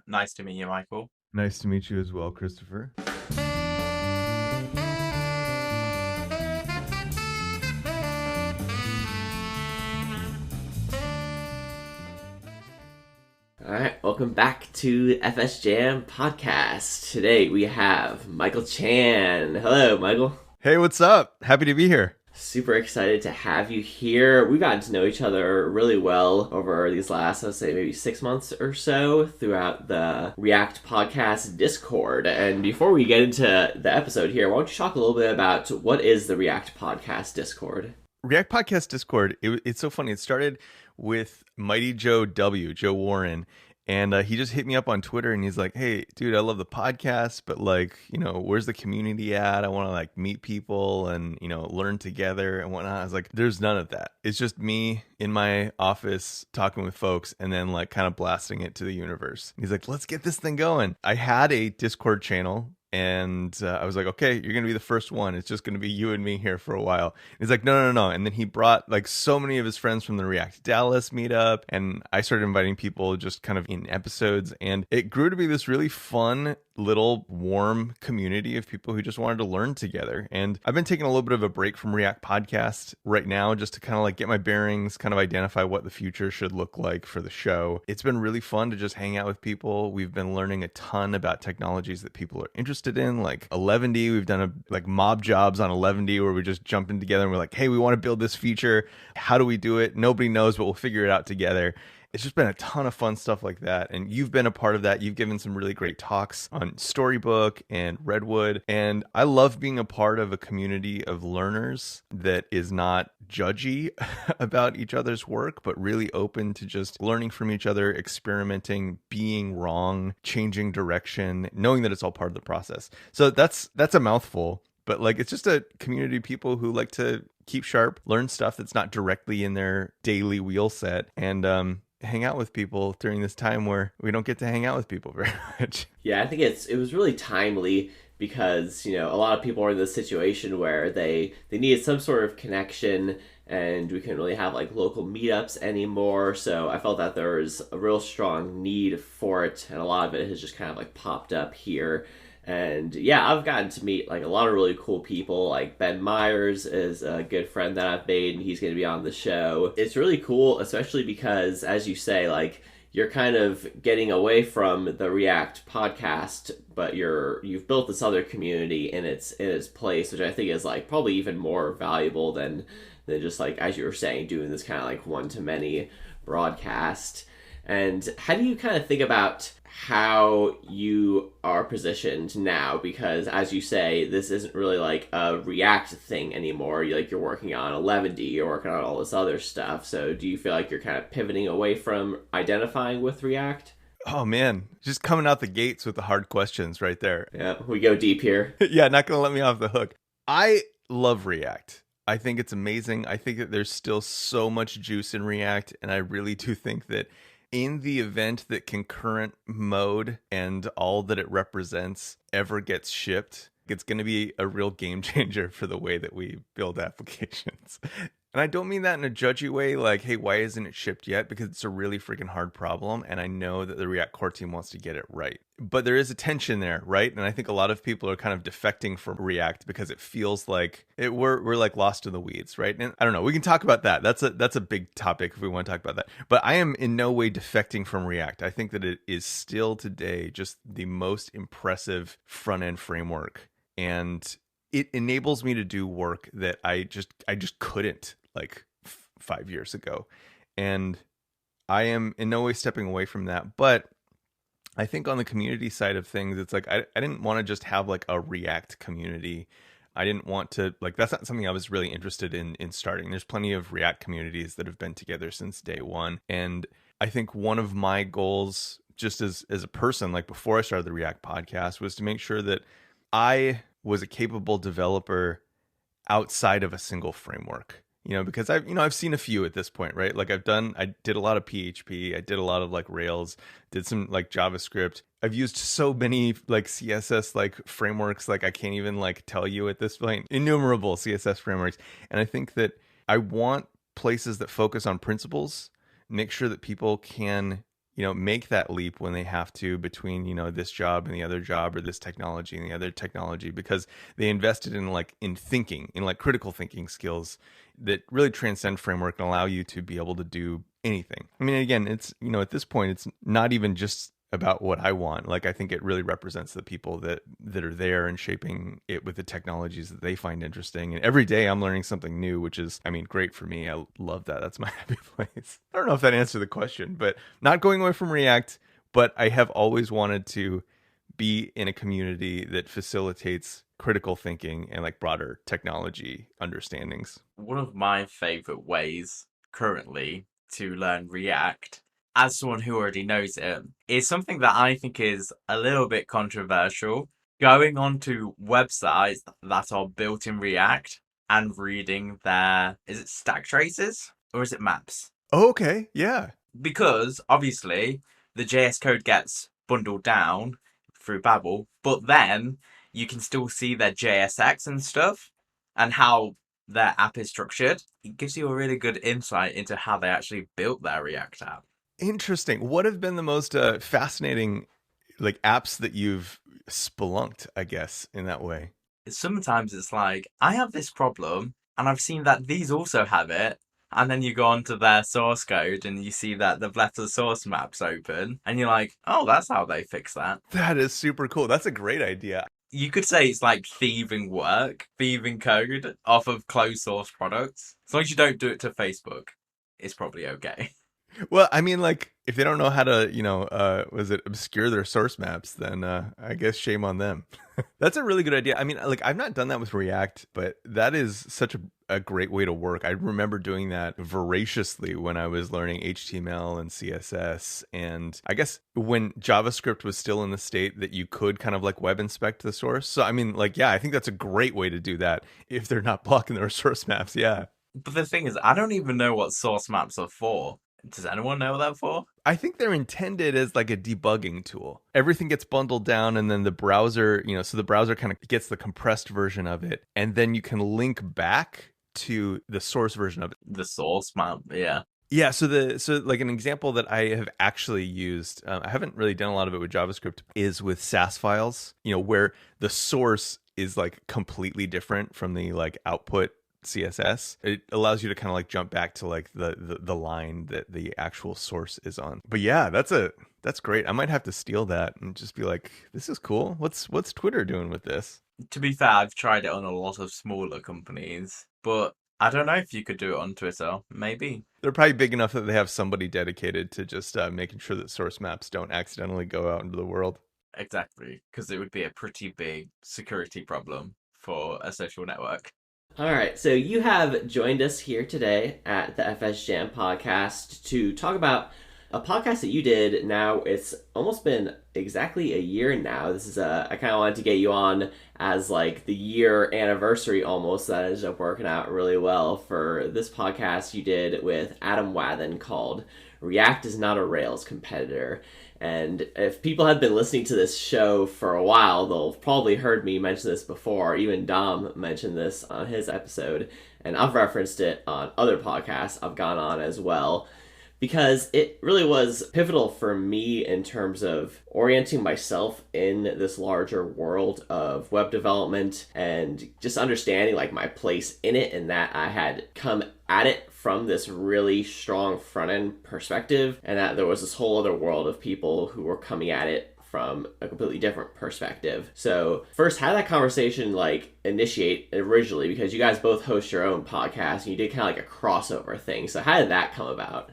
Nice to meet you, Michael. Nice to meet you as well, Christopher. All right, welcome back to FS Jam Podcast. Today we have Michael Chan. Hello, Michael. Hey, what's up? Happy to be here. Super excited to have you here. We've gotten to know each other really well over these last, I'd say, maybe 6 months or so throughout the React Podcast Discord. And before we get into the episode here, why don't you talk a little bit about what is the React Podcast Discord? React Podcast Discord, it's so funny. It started with Mighty Joe Warren, and he just hit me up on Twitter and he's like, hey, dude, I love the podcast, but where's the community at? I want to meet people and, learn together and whatnot. I was like, there's none of that. It's just me in my office talking with folks and then kind of blasting it to the universe. And he's like, let's get this thing going. I had a Discord channel. And I was like, okay, you're going to be the first one. It's just going to be you and me here for a while. And he's like, no. And then he brought so many of his friends from the React Dallas meetup. And I started inviting people just kind of in episodes. And it grew to be this really fun little warm community of people who just wanted to learn together. And I've been taking a little bit of a break from React Podcast right now just to kind of get my bearings, kind of identify what the future should look like for the show. It's been really fun to just hang out with people. We've been learning a ton about technologies that people are interested in, like 11D. We've done mob jobs on 11D where we just jump in together and we're like, hey, we want to build this feature. How do we do it? Nobody knows, but we'll figure it out together. It's just been a ton of fun stuff like that. And you've been a part of that. You've given some really great talks on Storybook and Redwood. And I love being a part of a community of learners that is not judgy about each other's work, but really open to just learning from each other, experimenting, being wrong, changing direction, knowing that it's all part of the process. So that's a mouthful. But it's just a community of people who like to keep sharp, learn stuff that's not directly in their daily wheel set, and hang out with people during this time where we don't get to hang out with people very much. Yeah, I think it was really timely because, a lot of people are in this situation where they needed some sort of connection and we couldn't really have local meetups anymore. So I felt that there was a real strong need for it, and a lot of it has just kind of popped up here. And yeah, I've gotten to meet a lot of really cool people. Like Ben Myers is a good friend that I've made, and he's going to be on the show. It's really cool, especially because, as you say, you're kind of getting away from the React podcast, but you've built this other community in its place, which I think is probably even more valuable than just as you were saying, doing this kind of one to many broadcast. And how do you kind of think about how you are positioned now? Because as you say, this isn't really a React thing anymore. You're working on 11D, you're working on all this other stuff. So do you feel like you're kind of pivoting away from identifying with React? Oh man, just coming out the gates with the hard questions right there. Yeah, we go deep here. Yeah, not going to let me off the hook. I love React. I think it's amazing. I think that there's still so much juice in React, and I really do think that in the event that concurrent mode and all that it represents ever gets shipped, it's going to be a real game changer for the way that we build applications. And I don't mean that in a judgy way, hey, why isn't it shipped yet? Because it's a really freaking hard problem, and I know that the React core team wants to get it right. But there is a tension there, right? And I think a lot of people are kind of defecting from React because it feels like we're lost in the weeds, right? And I don't know, we can talk about that. That's a big topic if we want to talk about that. But I am in no way defecting from React. I think that it is still today just the most impressive front-end framework. And it enables me to do work that I just couldn't 5 years ago. And I am in no way stepping away from that. But I think on the community side of things, it's I didn't want to just have a React community. I didn't want to, that's not something I was really interested in starting. There's plenty of React communities that have been together since day one. And I think one of my goals, just as a person, before I started the React podcast, was to make sure that I was a capable developer outside of a single framework. Because I've seen a few at this point, right? I did a lot of PHP, I did a lot of Rails, did some JavaScript. I've used so many CSS frameworks, I can't even tell you at this point, innumerable CSS frameworks. And I think that I want places that focus on principles, make sure that people can make that leap when they have to between, this job and the other job, or this technology and the other technology, because they invested in thinking, in like critical thinking skills that really transcend framework and allow you to be able to do anything. I mean, again, it's, at this point, it's not even just about what I want. Like, I think it really represents the people that are there and shaping it with the technologies that they find interesting. And every day I'm learning something new, which is, I mean, great for me. I love that. That's my happy place. I don't know if that answered the question, but not going away from React, but I have always wanted to be in a community that facilitates critical thinking and like broader technology understandings. One of my favorite ways currently to learn React, as someone who already knows it, is something that I think is a little bit controversial. Going onto websites that are built in React and reading their, is it stack traces or is it maps? Oh, okay. Yeah. Because obviously the JS code gets bundled down through Babel, but then you can still see their JSX and stuff and how their app is structured. It gives you a really good insight into how they actually built their React app. Interesting. What have been the most fascinating like apps that you've spelunked, I guess, in that way? Sometimes it's like, I have this problem and I've seen that these also have it. And then you go onto their source code and you see that they've left the source maps open. And you're like, oh, that's how they fix that. That is super cool. That's a great idea. You could say it's like thieving code off of closed source products. As long as you don't do it to Facebook, it's probably okay. Well, I mean, like, if they don't know how to, obscure their source maps, then I guess shame on them. That's a really good idea. I mean, like, I've not done that with React, but that is such a great way to work. I remember doing that voraciously when I was learning HTML and CSS. And I guess when JavaScript was still in the state that you could kind of like web inspect the source. So, I mean, like, yeah, I think that's a great way to do that if they're not blocking their source maps. Yeah. But the thing is, I don't even know what source maps are for. Does anyone know what they're for? I think they're intended as like a debugging tool. Everything gets bundled down and then the browser, so the browser kind of gets the compressed version of it. And then you can link back to the source version of it. The source map, yeah. Yeah, so like an example that I have actually used, I haven't really done a lot of it with JavaScript, is with Sass files, where the source is like completely different from the like output CSS. It allows you to kind of like jump back to like the line that the actual source is on. But yeah, that's great. I might have to steal that and just be like, this is cool. What's Twitter doing with this? To be fair, I've tried it on a lot of smaller companies, but I don't know if you could do it on Twitter. Maybe. They're probably big enough that they have somebody dedicated to just making sure that source maps don't accidentally go out into the world. Exactly, because it would be a pretty big security problem for a social network. All right, so you have joined us here today at the FS Jam podcast to talk about a podcast that you did. Now it's almost been exactly a year now. This is I kind of wanted to get you on as like the year anniversary almost. That ended up working out really well for this podcast you did with Adam Wathan called React is Not a Rails Competitor. And if people have been listening to this show for a while, they'll probably heard me mention this before. Even Dom mentioned this on his episode, and I've referenced it on other podcasts I've gone on as well, because it really was pivotal for me in terms of orienting myself in this larger world of web development and just understanding like my place in it, and that I had come at it from this really strong front-end perspective, and that there was this whole other world of people who were coming at it from a completely different perspective. So first, how did that conversation like initiate originally? Because you guys both host your own podcast and you did kind of like a crossover thing. So how did that come about?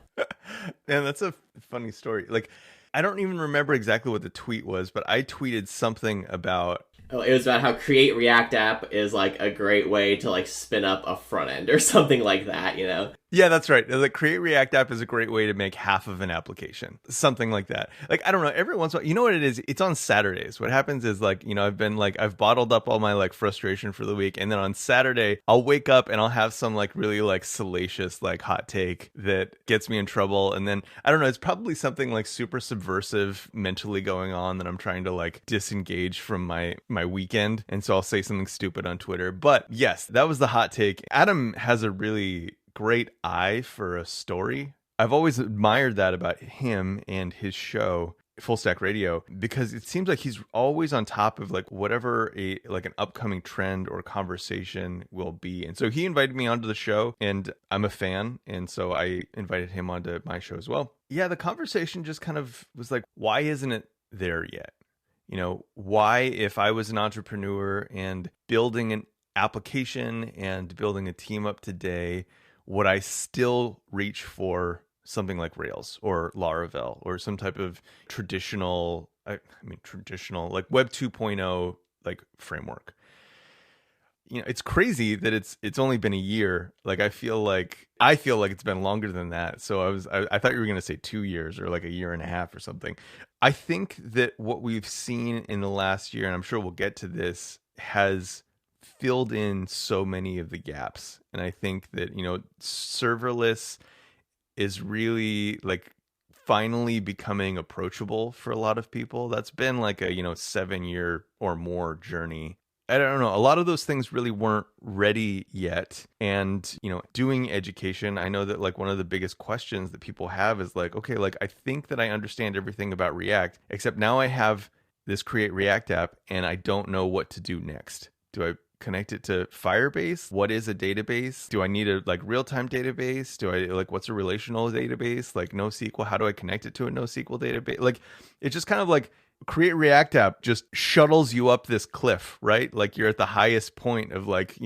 Man, that's a funny story. Like, I don't even remember exactly what the tweet was, but I tweeted something about... Oh, it was about how Create React App is like a great way to like spin up a front end or something like that, you know? Yeah, that's right. The Create React App is a great way to make half of an application. Something like that. Like, I don't know, every once in a while, you know what it is? It's on Saturdays. What happens is like, I've bottled up all my like frustration for the week. And then on Saturday, I'll wake up and I'll have some like really like salacious, like hot take that gets me in trouble. And then, I don't know, it's probably something like super subversive mentally going on that I'm trying to like disengage from my weekend. And so I'll say something stupid on Twitter. But yes, that was the hot take. Adam has a really great eye for a story. I've always admired that about him and his show, Full Stack Radio, because it seems like he's always on top of like whatever an upcoming trend or conversation will be. And so he invited me onto the show, and I'm a fan, and so I invited him onto my show as well. Yeah, the conversation just kind of was like, why isn't it there yet? You know, why, if I was an entrepreneur and building an application and building a team up today, would I still reach for something like Rails or Laravel or some type of traditional, traditional like Web 2.0 like framework? You know, it's crazy that it's only been a year. Like I feel like it's been longer than that. So I thought you were going to say 2 years or like a year and a half or something. I think that what we've seen in the last year, and I'm sure we'll get to this, has filled in so many of the gaps. And I think that, you know, serverless is really like finally becoming approachable for a lot of people. That's been like a, 7-year or more journey. I don't know. A lot of those things really weren't ready yet. And, doing education, I know that like one of the biggest questions that people have is like, okay, like I think that I understand everything about React, except now I have this Create React app and I don't know what to do next. Do I connect it to Firebase? What is a database? Do I need a like real-time database? Do I like, what's a relational database? Like NoSQL, how do I connect it to a NoSQL database? Like, it's just kind of like Create React app just shuttles you up this cliff, right? Like you're at the highest point of like,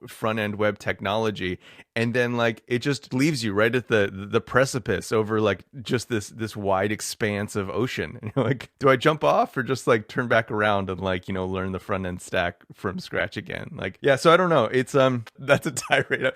front end web technology. And then like, it just leaves you right at the precipice over like just this wide expanse of ocean. And you're like, do I jump off or just like turn back around and like, learn the front end stack from scratch again? Like, yeah. So I don't know. It's, that's a tirade.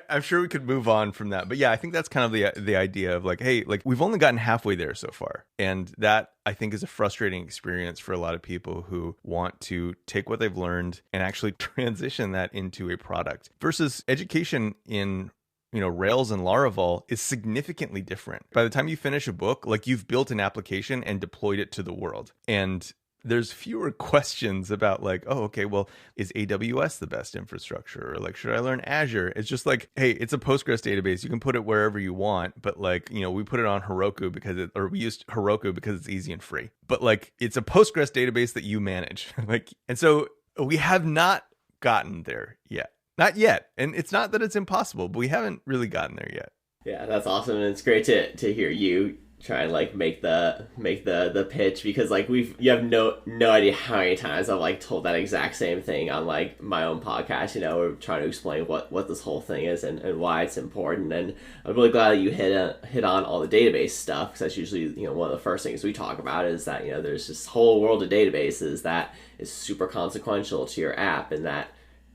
I'm sure we could move on from that, but yeah, I think that's kind of the idea of like, hey, like we've only gotten halfway there so far. And that I think is a frustrating experience for a lot of people who want to take what they've learned and actually transition that into a product versus education in Rails and Laravel is significantly different. By the time you finish a book, like you've built an application and deployed it to the world. And there's fewer questions about like, oh, okay, well, is AWS the best infrastructure? Or like, should I learn Azure? It's just like, hey, it's a Postgres database. You can put it wherever you want, but like, we put it on Heroku we used Heroku because it's easy and free. But like, it's a Postgres database that you manage. Like, and so we have not gotten there yet. Not yet. And it's not that it's impossible, but we haven't really gotten there yet. Yeah, that's awesome. And it's great to hear you try and like make the pitch, because like you have no idea how many times I've like told that exact same thing on like my own podcast. We're trying to explain what this whole thing is and why it's important. And I'm really glad that you hit on all the database stuff, because that's usually one of the first things we talk about is that there's this whole world of databases that is super consequential to your app, and that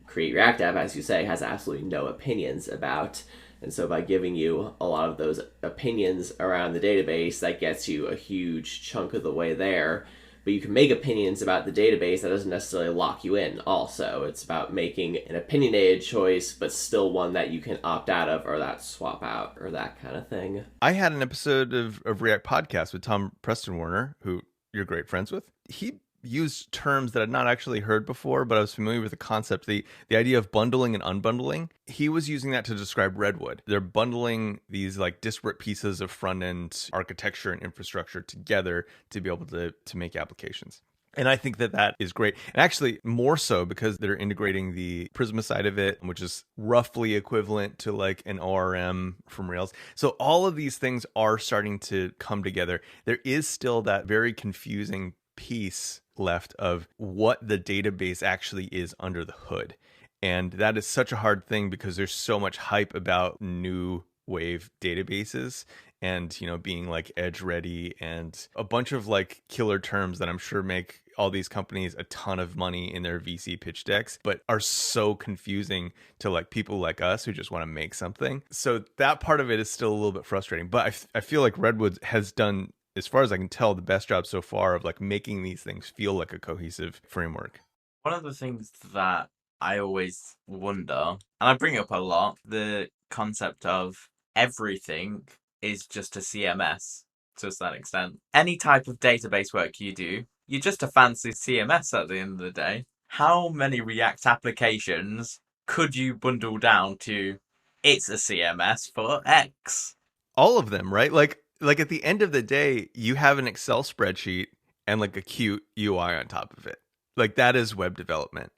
Create React app, as you say, has absolutely no opinions about. And so by giving you a lot of those opinions around the database, that gets you a huge chunk of the way there. But you can make opinions about the database. That doesn't necessarily lock you in also. It's about making an opinionated choice, but still one that you can opt out of or that swap out or that kind of thing. I had an episode of React Podcast with Tom Preston Warner, who you're great friends with. He used terms that I'd not actually heard before, but I was familiar with the concept, the idea of bundling and unbundling. He was using that to describe Redwood. They're bundling these like disparate pieces of front-end architecture and infrastructure together to be able to make applications. And I think that is great. And actually more so because they're integrating the Prisma side of it, which is roughly equivalent to like an ORM from Rails. So all of these things are starting to come together. There is still that very confusing piece left of what the database actually is under the hood. And that is such a hard thing because there's so much hype about new wave databases and, being like edge ready and a bunch of like killer terms that I'm sure make all these companies a ton of money in their VC pitch decks, but are so confusing to like people like us who just want to make something. So that part of it is still a little bit frustrating, but I feel like Redwood has done, as far as I can tell, the best job so far of like making these things feel like a cohesive framework. One of the things that I always wonder, and I bring up a lot, the concept of everything is just a CMS to a certain extent. Any type of database work you do, you're just a fancy CMS at the end of the day. How many React applications could you bundle down to it's a CMS for X? All of them, right? Like at the end of the day, you have an Excel spreadsheet and like a cute UI on top of it. Like that is web development.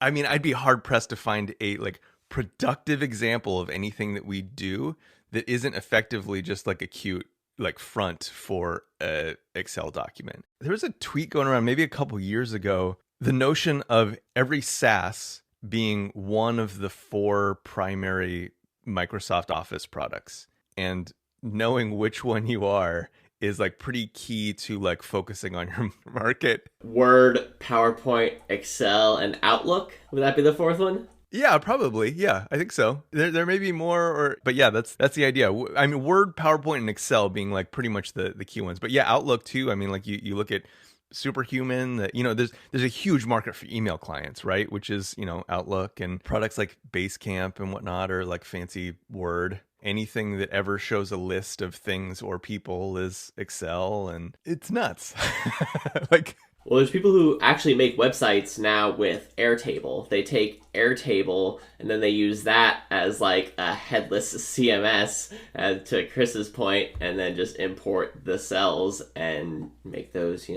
I mean, I'd be hard pressed to find a like productive example of anything that we do that isn't effectively just like a cute like front for a Excel document. There was a tweet going around maybe a couple years ago, the notion of every SaaS being one of the 4 primary Microsoft Office products, and knowing which one you are is like pretty key to like focusing on your market. Word, PowerPoint, Excel, and Outlook. Would that be the 4th one? Yeah, probably. Yeah, I think so. There may be more, or but yeah, that's the idea. I mean, Word, PowerPoint, and Excel being like pretty much the key ones. But yeah, Outlook too. I mean, like you look at Superhuman. That there's a huge market for email clients, right? Which is Outlook, and products like Basecamp and whatnot, or like fancy Word. Anything that ever shows a list of things or people is Excel, and it's nuts. Like, well, there's people who actually make websites now with Airtable. They take Airtable and then they use that as like a headless CMS, to Chris's point, and then just import the cells and make those,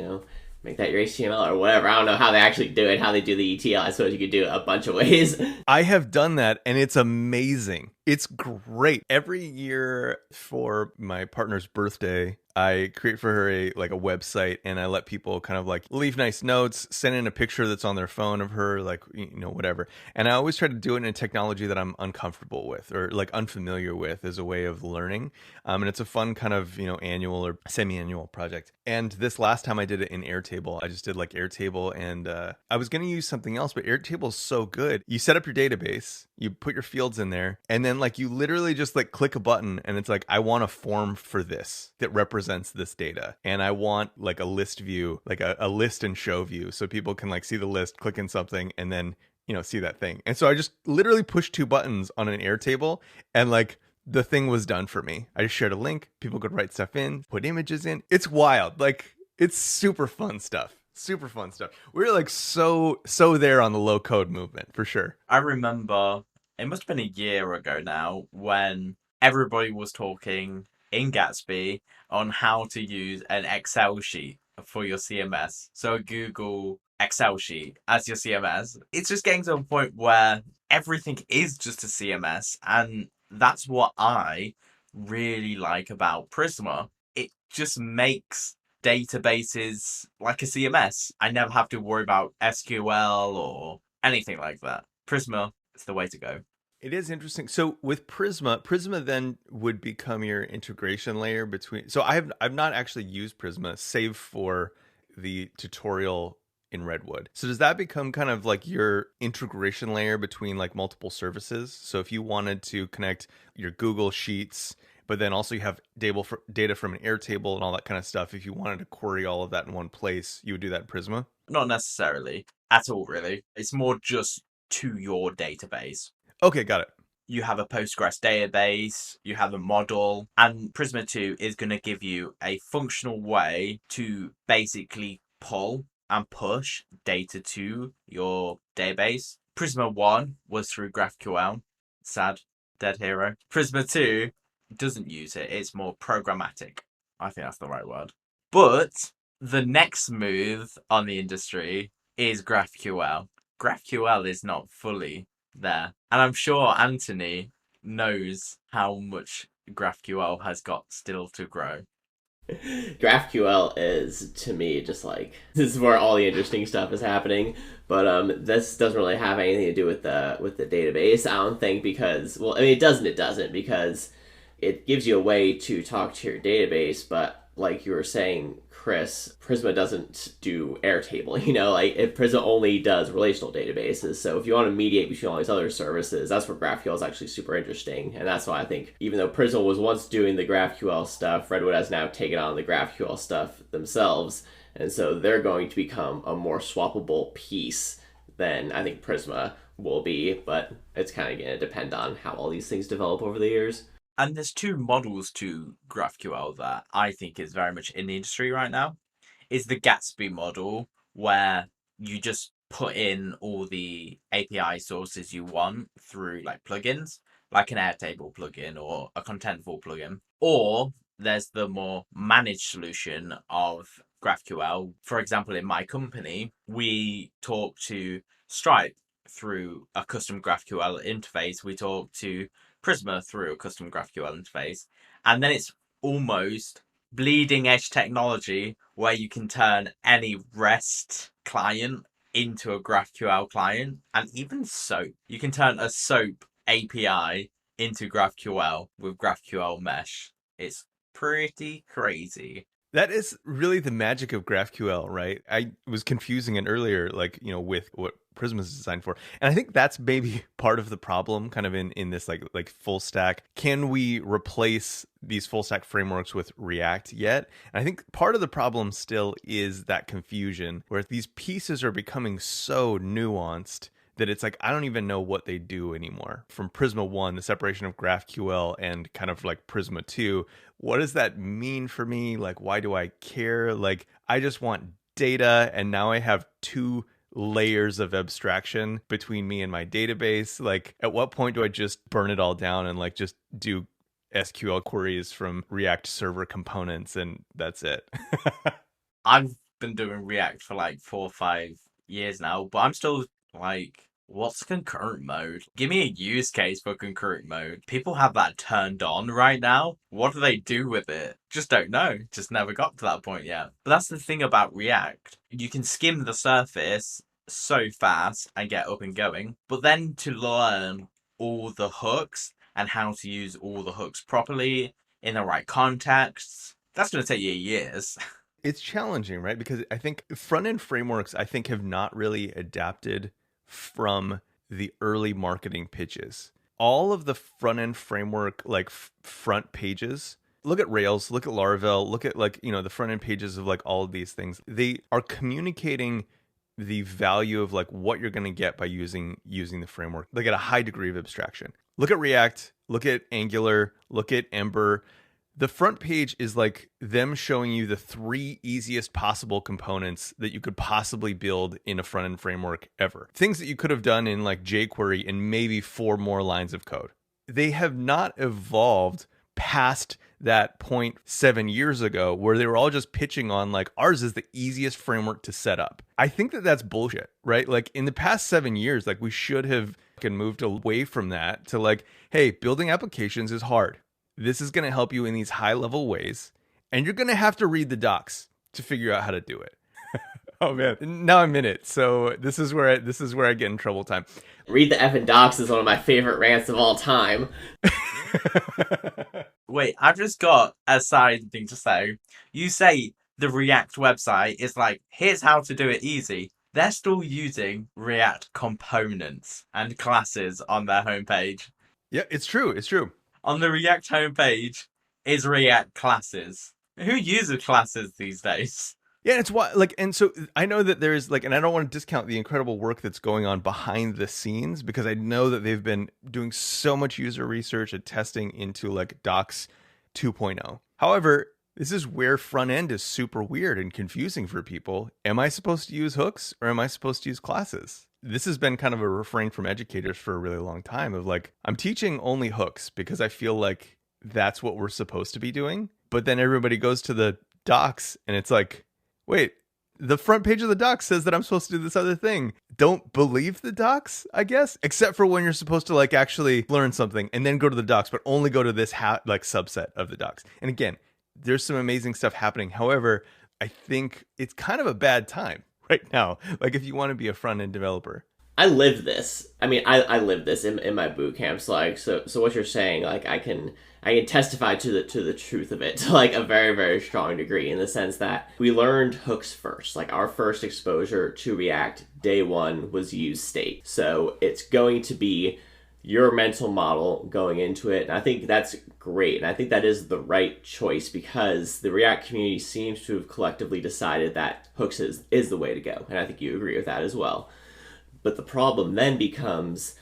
make that your HTML or whatever. I don't know how they actually do it, how they do the ETL. I suppose you could do it a bunch of ways. I have done that, and it's amazing. It's great. Every year for my partner's birthday, I create for her a website, and I let people kind of like leave nice notes, send in a picture that's on their phone of her, like, whatever. And I always try to do it in a technology that I'm uncomfortable with or like unfamiliar with as a way of learning. And it's a fun kind of, annual or semi-annual project. And this last time I did it in Airtable, I just did like Airtable, and I was going to use something else, but Airtable is so good. You set up your database, you put your fields in there, and then like you literally just like click a button, and it's like, I want a form for this that represents this data, and I want like a list view, like a list and show view, so people can like see the list, click in something, and then see that thing. And so I just literally pushed 2 buttons on an Airtable, and like the thing was done for me. I just shared a link, people could write stuff in, put images in. It's wild. Like, it's super fun stuff. Super fun stuff. We're like so there on the low code movement for sure. I remember it must have been a year ago now when everybody was talking in Gatsby on how to use an Excel sheet for your CMS. So a Google Excel sheet as your CMS. It's just getting to a point where everything is just a CMS, and that's what I really like about Prisma. It just makes databases like a CMS. I never have to worry about SQL or anything like that. Prisma is the way to go. It is interesting. So with Prisma then would become your integration layer between. So I've not actually used Prisma save for the tutorial in Redwood. So does that become kind of like your integration layer between like multiple services? So if you wanted to connect your Google Sheets, but then also you have data from an Airtable and all that kind of stuff, if you wanted to query all of that in one place, you would do that in Prisma? Not necessarily at all, really. It's more just to your database. Okay, got it. You have a Postgres database, you have a model, and Prisma 2 is going to give you a functional way to basically pull and push data to your database. Prisma 1 was through GraphQL. Sad, dead hero. Prisma 2 doesn't use it. It's more programmatic. I think that's the right word. But the next move on the industry is GraphQL. GraphQL is not fully there. And I'm sure Anthony knows how much GraphQL has got still to grow. GraphQL is, to me, just like, this is where all the interesting stuff is happening. But this doesn't really have anything to do with the database, I don't think, because, well, I mean, it doesn't, because it gives you a way to talk to your database, but like you were saying, Chris, Prisma doesn't do Airtable, like Prisma only does relational databases. So if you want to mediate between all these other services, that's where GraphQL is actually super interesting. And that's why I think even though Prisma was once doing the GraphQL stuff, Redwood has now taken on the GraphQL stuff themselves. And so they're going to become a more swappable piece than I think Prisma will be, but it's kind of going to depend on how all these things develop over the years. And there's 2 models to GraphQL that I think is very much in the industry right now. Is the Gatsby model, where you just put in all the API sources you want through like plugins, like an Airtable plugin or a Contentful plugin. Or there's the more managed solution of GraphQL. For example, in my company, we talk to Stripe through a custom GraphQL interface. We talk to Prisma through a custom GraphQL interface. And then it's almost bleeding edge technology where you can turn any REST client into a GraphQL client. And even SOAP. You can turn a SOAP API into GraphQL with GraphQL mesh. It's pretty crazy. That is really the magic of GraphQL, right? I was confusing it earlier, like, with what Prisma is designed for. And I think that's maybe part of the problem kind of in this like full stack. Can we replace these full stack frameworks with React yet? And I think part of the problem still is that confusion where these pieces are becoming so nuanced that it's like, I don't even know what they do anymore. From Prisma 1, the separation of GraphQL and kind of like Prisma 2, what does that mean for me? Like, why do I care? Like, I just want data, and now I have two layers of abstraction between me and my database. Like, at what point do I just burn it all down and like just do SQL queries from React server components and that's it? I've been doing React for like 4 or 5 years now, but I'm still like, what's concurrent mode? Give me a use case for concurrent mode. People have that turned on right now. What do they do with it? Just don't know. Just never got to that point yet. But that's the thing about React. You can skim the surface so fast and get up and going, but then to learn all the hooks and how to use all the hooks properly in the right contexts, that's going to take you years. It's challenging, right? Because I think front end frameworks, I think, have not really adapted from the early marketing pitches. All of the front end framework, like front pages, look at Rails, look at Laravel, look at like, the front end pages of like all of these things. They are communicating the value of like what you're going to get by using the framework, like at a high degree of abstraction. Look at React, look at Angular, look at Ember. The front page is like them showing you the 3 easiest possible components that you could possibly build in a front-end framework ever. Things that you could have done in like jQuery and maybe 4 more lines of code. They have not evolved past that point 7 years ago where they were all just pitching on like ours is the easiest framework to set up. I think that that's bullshit, right? Like in the past 7 years, like we should have moved away from that to like, hey, building applications is hard. This is going to help you in these high level ways, and you're going to have to read the docs to figure out how to do it. Oh man, now I'm in it. So this is where I get in trouble time. Read the effing docs is one of my favorite rants of all time. Wait, I've just got a side thing to say. You say the React website is like, here's how to do it easy. They're still using React components and classes on their homepage. Yeah, it's true. It's true. On the React homepage is React classes. Who uses classes these days? Yeah, it's why and so I know that there's like, and I don't want to discount the incredible work that's going on behind the scenes because I know that they've been doing so much user research and testing into like Docs 2.0. However, this is where front end is super weird and confusing for people. Am I supposed to use hooks or am I supposed to use classes? This has been kind of a refrain from educators for a really long time of like, I'm teaching only hooks because I feel like that's what we're supposed to be doing. But then everybody goes to the docs and it's like, wait, the front page of the docs says that I'm supposed to do this other thing. Don't believe the docs, I guess, except for when you're supposed to like actually learn something and then go to the docs, but only go to this like subset of the docs. And again, there's some amazing stuff happening. However, I think it's kind of a bad time right now. Like if you want to be a front end developer. I live this. I mean, I live this in my boot camps. Like, so what you're saying, like, I can testify to the truth of it to like a very, very strong degree in the sense that we learned hooks first. Like our first exposure to React day one was use state. So it's going to be your mental model going into it. And I think that's great. And I think that is the right choice because the React community seems to have collectively decided that hooks is the way to go. And I think you agree with that as well. But the problem then becomes,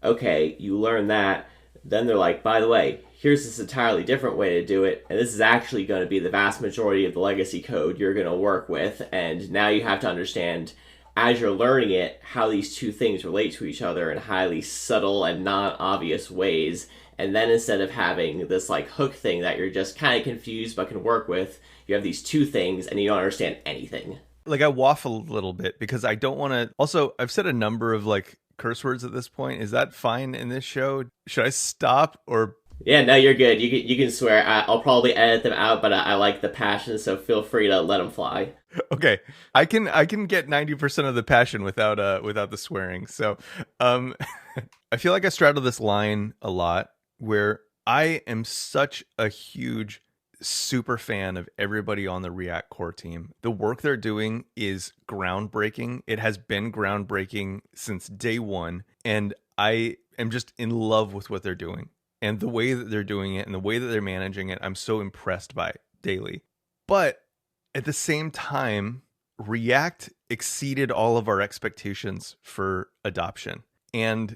okay, you learn that, then they're like, by the way, here's this entirely different way to do it, and this is actually going to be the vast majority of the legacy code you're going to work with, and now you have to understand, as you're learning it, how these two things relate to each other in highly subtle and non-obvious ways, And then instead of having this like hook thing that you're just kind of confused but can work with, you have these two things and you don't understand anything. Like, I waffle a little bit because I don't want to. Also, I've said a number of like curse words at this point. Is that fine in this show? Should I stop or? Yeah, no, you're good. You can swear. I'll probably edit them out, but I like the passion, so feel free to let them fly. Okay, I can get 90% of the passion without the swearing. So, I feel like I straddle this line a lot where I am such a huge super fan of everybody on the React core team. The work they're doing is groundbreaking. It has been groundbreaking since day one, and I am just in love with what they're doing. And the way that they're doing it and the way that they're managing it, I'm so impressed by it daily. But at the same time, React exceeded all of our expectations for adoption. And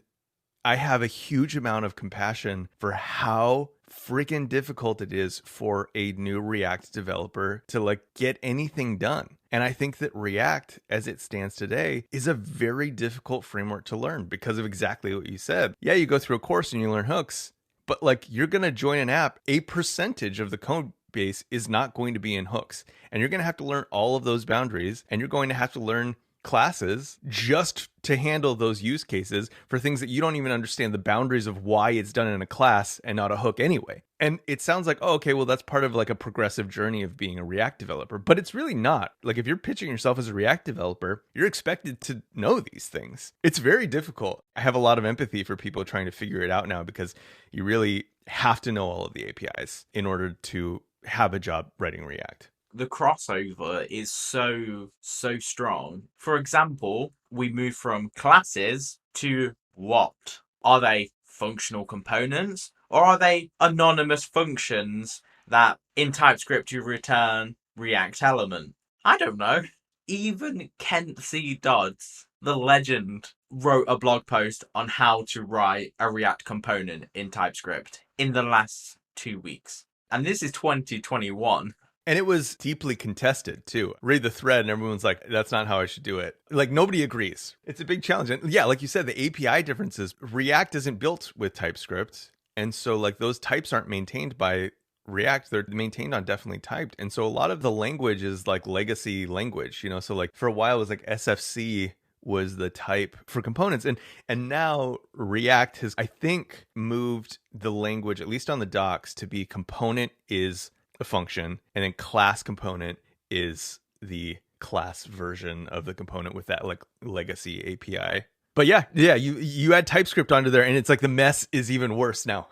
I have a huge amount of compassion for how freaking difficult it is for a new React developer to like get anything done. And I think that React, as it stands today, is a very difficult framework to learn because of exactly what you said. Yeah, you go through a course and you learn hooks, but like you're going to join an app, a percentage of the code base is not going to be in hooks. And you're going to have to learn all of those boundaries, and you're going to have to learn classes just to handle those use cases for things that you don't even understand the boundaries of why it's done in a class and not a hook anyway. And it sounds like, oh, okay, well, that's part of like a progressive journey of being a React developer, but it's really not. Like if you're pitching yourself as a React developer, you're expected to know these things. It's very difficult. I have a lot of empathy for people trying to figure it out now because you really have to know all of the APIs in order to have a job writing React. The crossover is so strong. For example, we move from classes to what? Are they functional components, or are they anonymous functions that in TypeScript you return React element? I don't know. Even Kent C. Dodds, the legend, wrote a blog post on how to write a React component in TypeScript in the last 2 weeks. And this is 2021. And it was deeply contested too. Read the thread and everyone's like, that's not how I should do it. Like nobody agrees. It's a big challenge. And yeah, like you said, the API differences, React isn't built with TypeScript. And so like those types aren't maintained by React. They're maintained on definitely typed. And so a lot of the language is like legacy language, you know? So like for a while it was like SFC was the type for components. And now React has, I think, moved the language, at least on the docs, to be component is a function, and then class component is the class version of the component with that like legacy API. But yeah, you add TypeScript onto there, and it's like the mess is even worse now.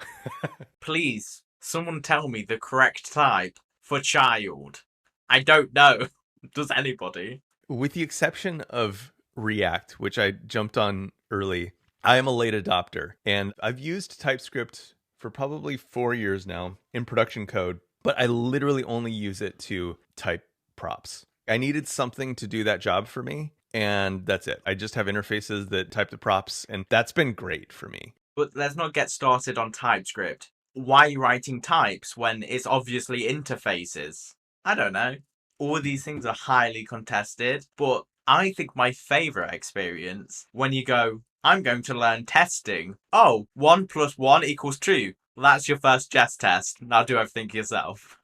Please, someone tell me the correct type for child. I don't know. Does anybody? With the exception of React, which I jumped on early, I am a late adopter, and I've used TypeScript for probably 4 years now in production code. But I literally only use it to type props. I needed something to do that job for me, and that's it. I just have interfaces that type the props, and that's been great for me. But let's not get started on TypeScript. Why are you writing types when it's obviously interfaces? I don't know. All these things are highly contested, but I think my favorite experience when you go, I'm going to learn testing. Oh, 1 + 1 = 2. That's your first jest test. Now do everything yourself.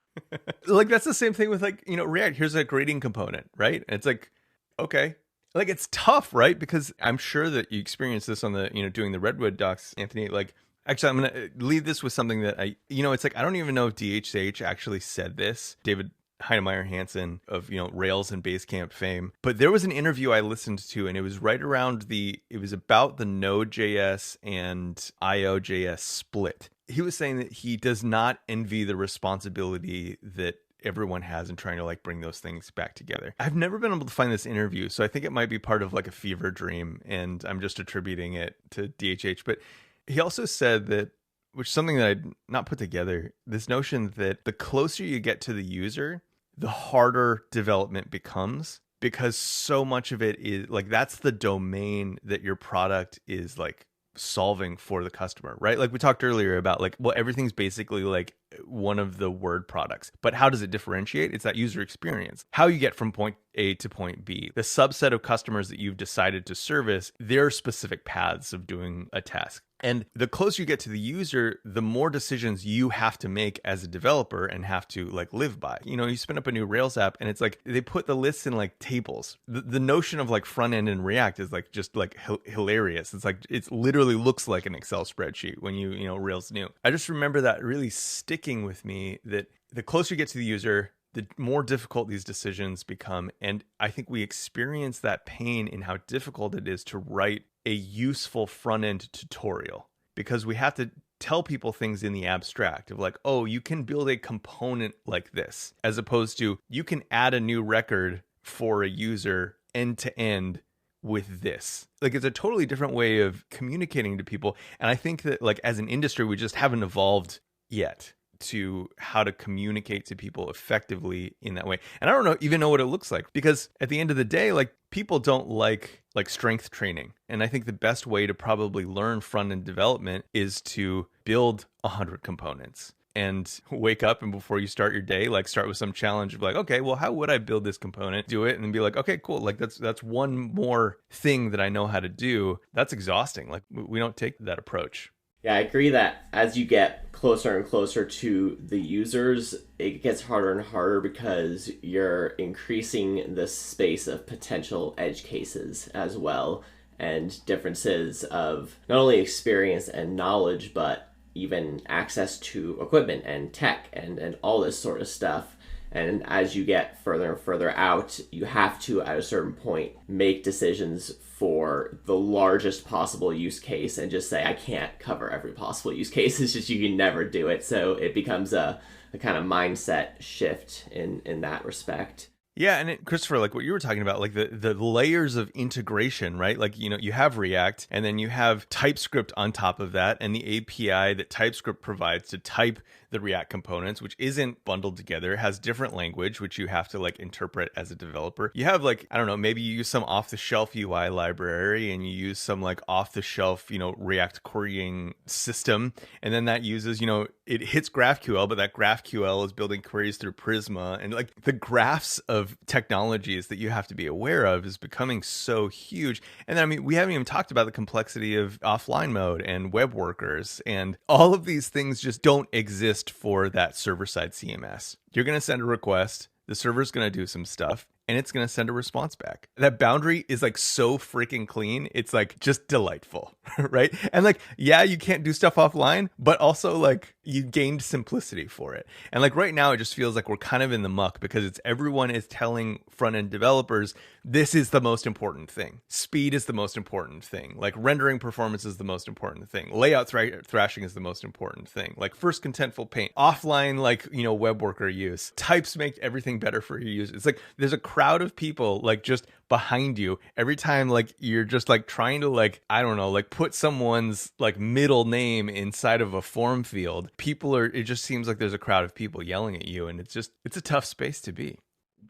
Like that's the same thing with like, you know, React. Here's a grading component, right? It's like, okay. Like it's tough, right? Because I'm sure that you experienced this on the, you know, doing the Redwood docs, Anthony. Like, actually, I'm going to leave this with something that it's like, I don't even know if DHH actually said this. David Heinemeier Hansen of, you know, Rails and Basecamp fame. But there was an interview I listened to, and it was right around it was about the Node.js and IO.js split. He was saying that he does not envy the responsibility that everyone has in trying to like bring those things back together. I've never been able to find this interview, so I think it might be part of like a fever dream, and I'm just attributing it to DHH. But he also said that, which is something that I'd not put together, this notion that the closer you get to the user, the harder development becomes, because so much of it is like, that's the domain that your product is like solving for the customer, right? Like we talked earlier about like, well, everything's basically like one of the word products. But how does it differentiate? It's that user experience. How you get from point A to point B. The subset of customers that you've decided to service, their specific paths of doing a task. And the closer you get to the user, the more decisions you have to make as a developer and have to like live by. You spin up a new Rails app and it's like they put the lists in like tables. The notion of like front end and React is like just like hilarious. It's like it literally looks like an Excel spreadsheet when you Rails new. I just remember that really sticking with me, that the closer you get to the user, the more difficult these decisions become. And I think we experience that pain in how difficult it is to write a useful front-end tutorial, because we have to tell people things in the abstract of like, oh, you can build a component like this, as opposed to you can add a new record for a user end to end with this. Like, it's a totally different way of communicating to people. And I think that like as an industry, we just haven't evolved yet to how to communicate to people effectively in that way. And I don't even know what it looks like, because at the end of the day, like people don't like strength training. And I think the best way to probably learn front-end development is to build 100 components and wake up, and before you start your day, like start with some challenge of like, okay, well, how would I build this component? Do it and then be like, okay, cool. Like that's one more thing that I know how to do. That's exhausting. Like we don't take that approach. Yeah, I agree that as you get closer and closer to the users, it gets harder and harder because you're increasing the space of potential edge cases as well, and differences of not only experience and knowledge, but even access to equipment and tech and all this sort of stuff. And as you get further and further out, you have to, at a certain point, make decisions for the largest possible use case and just say, I can't cover every possible use case. It's just you can never do it. So it becomes a kind of mindset shift in that respect. Yeah, and Christopher, like what you were talking about, like the layers of integration, right? Like, you have React, and then you have TypeScript on top of that, and the API that TypeScript provides to type the React components, which isn't bundled together, has different language, which you have to like interpret as a developer. You have like, I don't know, maybe you use some off-the-shelf UI library, and you use some like off-the-shelf, React querying system, and then that uses, it hits GraphQL, but that GraphQL is building queries through Prisma, and like the graphs of technologies that you have to be aware of is becoming so huge. And then, I mean, we haven't even talked about the complexity of offline mode and web workers, and all of these things just don't exist for that server-side CMS. You're going to send a request, the server's going to do some stuff, and it's going to send a response back. That boundary is like so freaking clean. It's like just delightful, right? And like, yeah, you can't do stuff offline, but also like you gained simplicity for it. And like right now, it just feels like we're kind of in the muck because everyone is telling front-end developers, this is the most important thing. Speed is the most important thing. Like rendering performance is the most important thing. Layout thrashing is the most important thing. Like first contentful paint, offline, like, web worker use. Types make everything better for your users. It's like there's a crowd of people like just behind you every time like you're just like trying to like, I don't know, like put someone's like middle name inside of a form field. It just seems like there's a crowd of people yelling at you, and it's a tough space to be.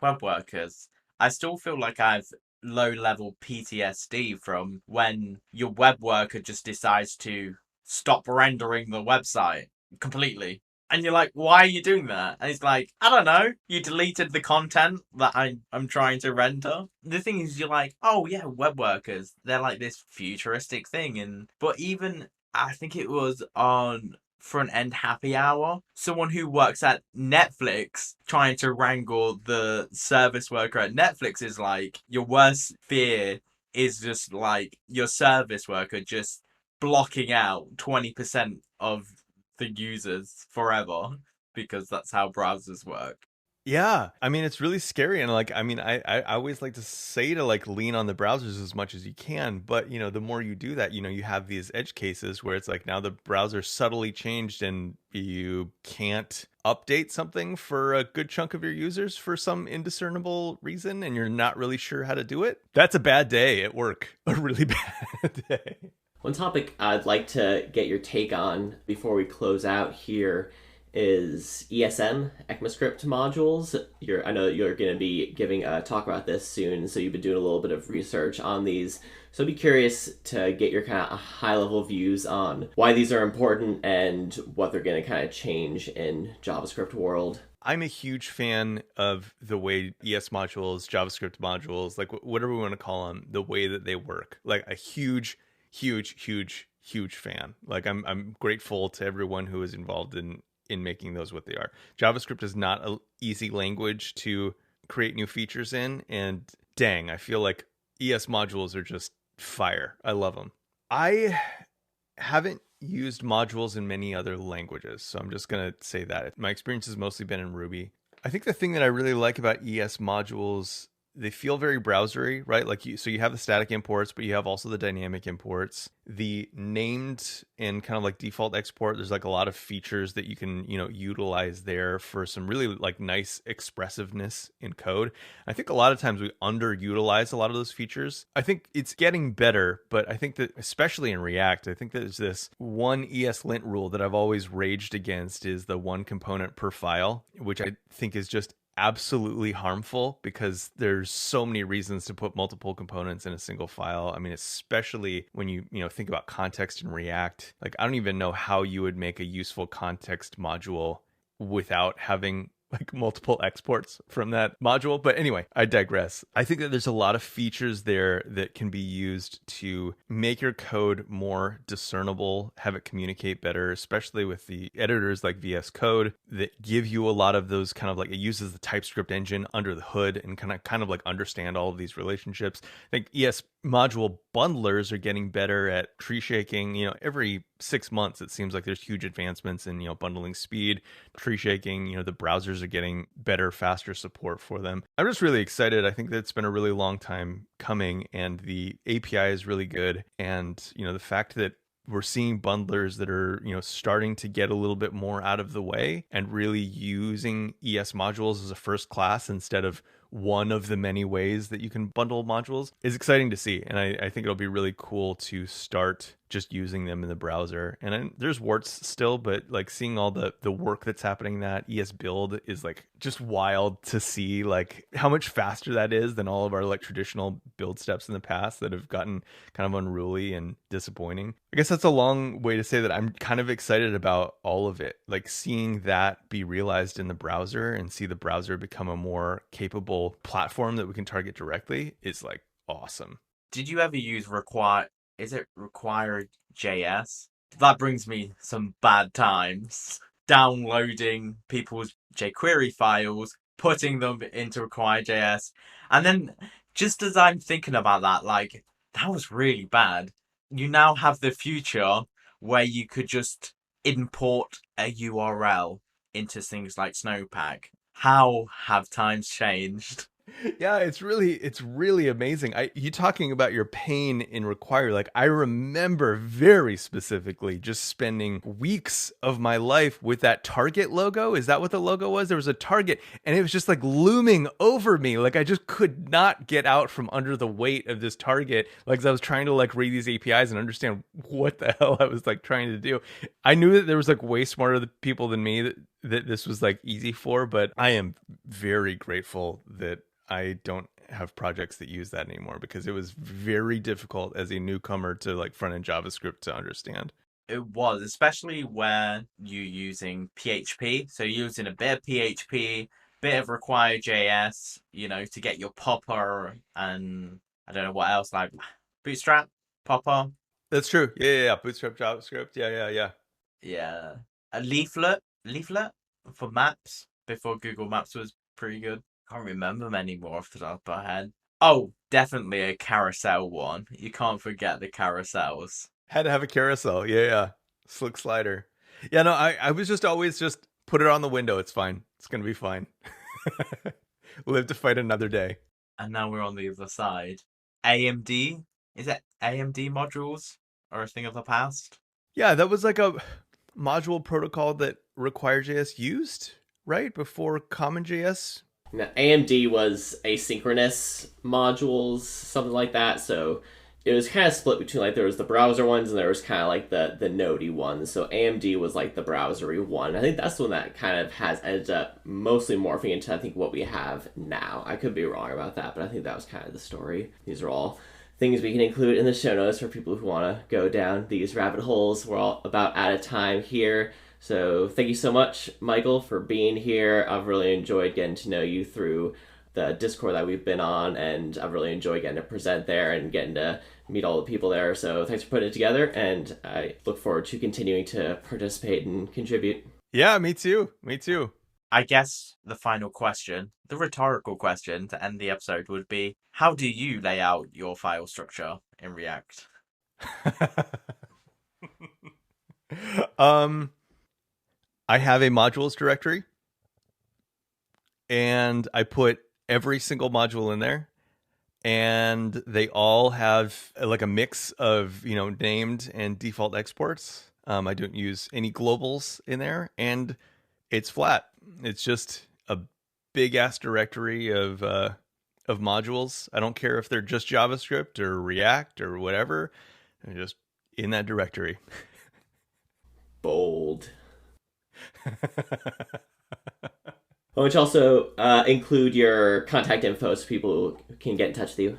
Web workers, I still feel like I've low-level PTSD from when your web worker just decides to stop rendering the website completely. And you're like, why are you doing that? And it's like, I don't know. You deleted the content that I'm trying to render. The thing is, you're like, oh yeah, web workers, they're like this futuristic thing. But even, I think it was on Front End Happy Hour, someone who works at Netflix trying to wrangle the service worker at Netflix is like, your worst fear is just like your service worker just blocking out 20% of the users forever, because that's how browsers work. Yeah, I mean, it's really scary. And like, I mean, I always like to say to like lean on the browsers as much as you can. But, the more you do that, you have these edge cases where it's like now the browser subtly changed and you can't update something for a good chunk of your users for some indiscernible reason, and you're not really sure how to do it. That's a bad day at work, a really bad day. One topic I'd like to get your take on before we close out here is ESM, ECMAScript modules. I know you're going to be giving a talk about this soon, so you've been doing a little bit of research on these. So I'd be curious to get your kind of high-level views on why these are important and what they're going to kind of change in JavaScript world. I'm a huge fan of the way ES modules, JavaScript modules, like whatever we want to call them, the way that they work. Like a huge fan. Like I'm grateful to everyone who is involved in making those what they are. JavaScript is not an easy language to create new features in, and dang, I feel like ES modules are just fire. I love them. I haven't used modules in many other languages, so I'm just going to say that. My experience has mostly been in Ruby. I think the thing that I really like about ES modules, they feel very browsery, right? Like so you have the static imports, but you have also the dynamic imports. The named and kind of like default export, there's like a lot of features that you can, utilize there for some really like nice expressiveness in code. I think a lot of times we underutilize a lot of those features. I think it's getting better, but I think that especially in React, I think there's this one ESLint rule that I've always raged against is the one component per file, which I think is just absolutely harmful because there's so many reasons to put multiple components in a single file. I mean, especially when you think about context in React. Like, I don't even know how you would make a useful context module without having like multiple exports from that module. But anyway, I digress. I think that there's a lot of features there that can be used to make your code more discernible, have it communicate better, especially with the editors like VS Code that give you a lot of those kind of like, it uses the TypeScript engine under the hood and kind of like understand all of these relationships. I think ES module bundlers are getting better at tree shaking. Every 6 months, it seems like there's huge advancements in, bundling speed, tree shaking. The browsers are getting better, faster support for them. I'm just really excited. I think that it's been a really long time coming, and the API is really good. And, the fact that we're seeing bundlers that are, starting to get a little bit more out of the way and really using ES modules as a first class instead of one of the many ways that you can bundle modules is exciting to see. And I think it'll be really cool to start just using them in the browser. And there's warts still, but like seeing all the work that's happening in that ES build is like just wild to see like how much faster that is than all of our like traditional build steps in the past that have gotten kind of unruly and disappointing. I guess that's a long way to say that I'm kind of excited about all of it. Like seeing that be realized in the browser and see the browser become a more capable platform that we can target directly is like awesome. Did you ever use require.js? That brings me some bad times. Downloading people's jQuery files, putting them into require.js, and then just as I'm thinking about that, like, that was really bad. You now have the future where you could just import a URL into things like Snowpack. How have times changed? Yeah, it's really amazing. You talking about your pain in require, like I remember very specifically just spending weeks of my life with that Target logo. Is that what the logo was? There was a Target and it was just like looming over me. Like I just could not get out from under the weight of this Target. Like as I was trying to like read these APIs and understand what the hell I was like trying to do. I knew that there was like way smarter people than me that this was like easy for, but I am very grateful that I don't have projects that use that anymore because it was very difficult as a newcomer to like front-end JavaScript to understand. It was, especially where you're using PHP. So you're using a bit of PHP, bit of require.js, to get your popper and I don't know what else, like Bootstrap, popper. That's true. Yeah. Bootstrap JavaScript. Yeah. Yeah. A leaflet for maps before Google Maps was pretty good. Can't remember many more off the top of my head. Oh, definitely a carousel one. You can't forget the carousels. Had to have a carousel. Yeah. Slick slider. Yeah, no, I was just always just put it on the window. It's fine. It's going to be fine. Live to fight another day. And now we're on the other side. AMD? Is it AMD modules? Or a thing of the past? Yeah, that was like a module protocol that require.js used, right? Before CommonJS. Now, AMD was asynchronous modules, something like that. So it was kind of split between like there was the browser ones and there was kind of like the nodey ones. So AMD was like the browsery one. I think that's the one that kind of has ended up mostly morphing into I think what we have now. I could be wrong about that, but I think that was kind of the story. These are all things we can include in the show notes for people who want to go down these rabbit holes. We're all about out of time here. So thank you so much, Michael, for being here. I've really enjoyed getting to know you through the Discord that we've been on, and I've really enjoyed getting to present there and getting to meet all the people there. So thanks for putting it together, and I look forward to continuing to participate and contribute. Yeah, me too. Me too. I guess the final question, the rhetorical question to end the episode would be, how do you lay out your file structure in React? I have a modules directory, and I put every single module in there, and they all have like a mix of, you know, named and default exports. I don't use any globals in there, and it's flat. It's just a big ass directory of modules. I don't care if they're just JavaScript or React or whatever. They're just in that directory. Bold. Why don't you also include your contact info so people can get in touch with you?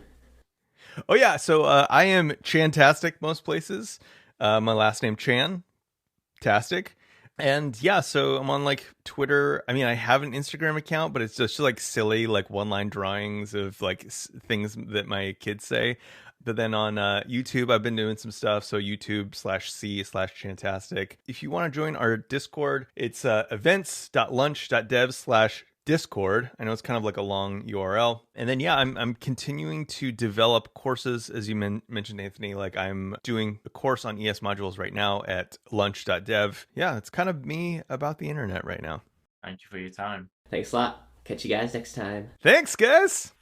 Oh yeah, so I am Chantastic most places. My last name Chan, Tastic. And yeah, so I'm on like Twitter. I mean, I have an Instagram account, but it's just like silly, like one-line drawings of like things that my kids say. But then on YouTube, I've been doing some stuff. So YouTube/C/Chantastic. If you want to join our Discord, it's events.lunch.dev/Discord. I know it's kind of like a long URL. And then, yeah, I'm continuing to develop courses, as you mentioned, Anthony. Like I'm doing a course on ES modules right now at lunch.dev. Yeah, it's kind of me about the internet right now. Thank you for your time. Thanks a lot. Catch you guys next time. Thanks, guys.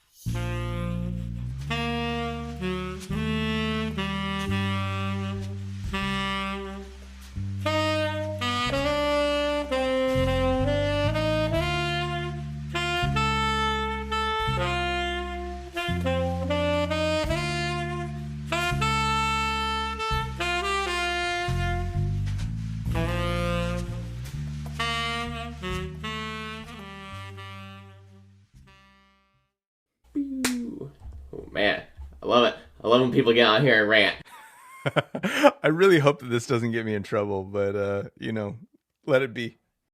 Oh, man, I love it. I love when people get on here and rant. I really hope that this doesn't get me in trouble, but you know, let it be.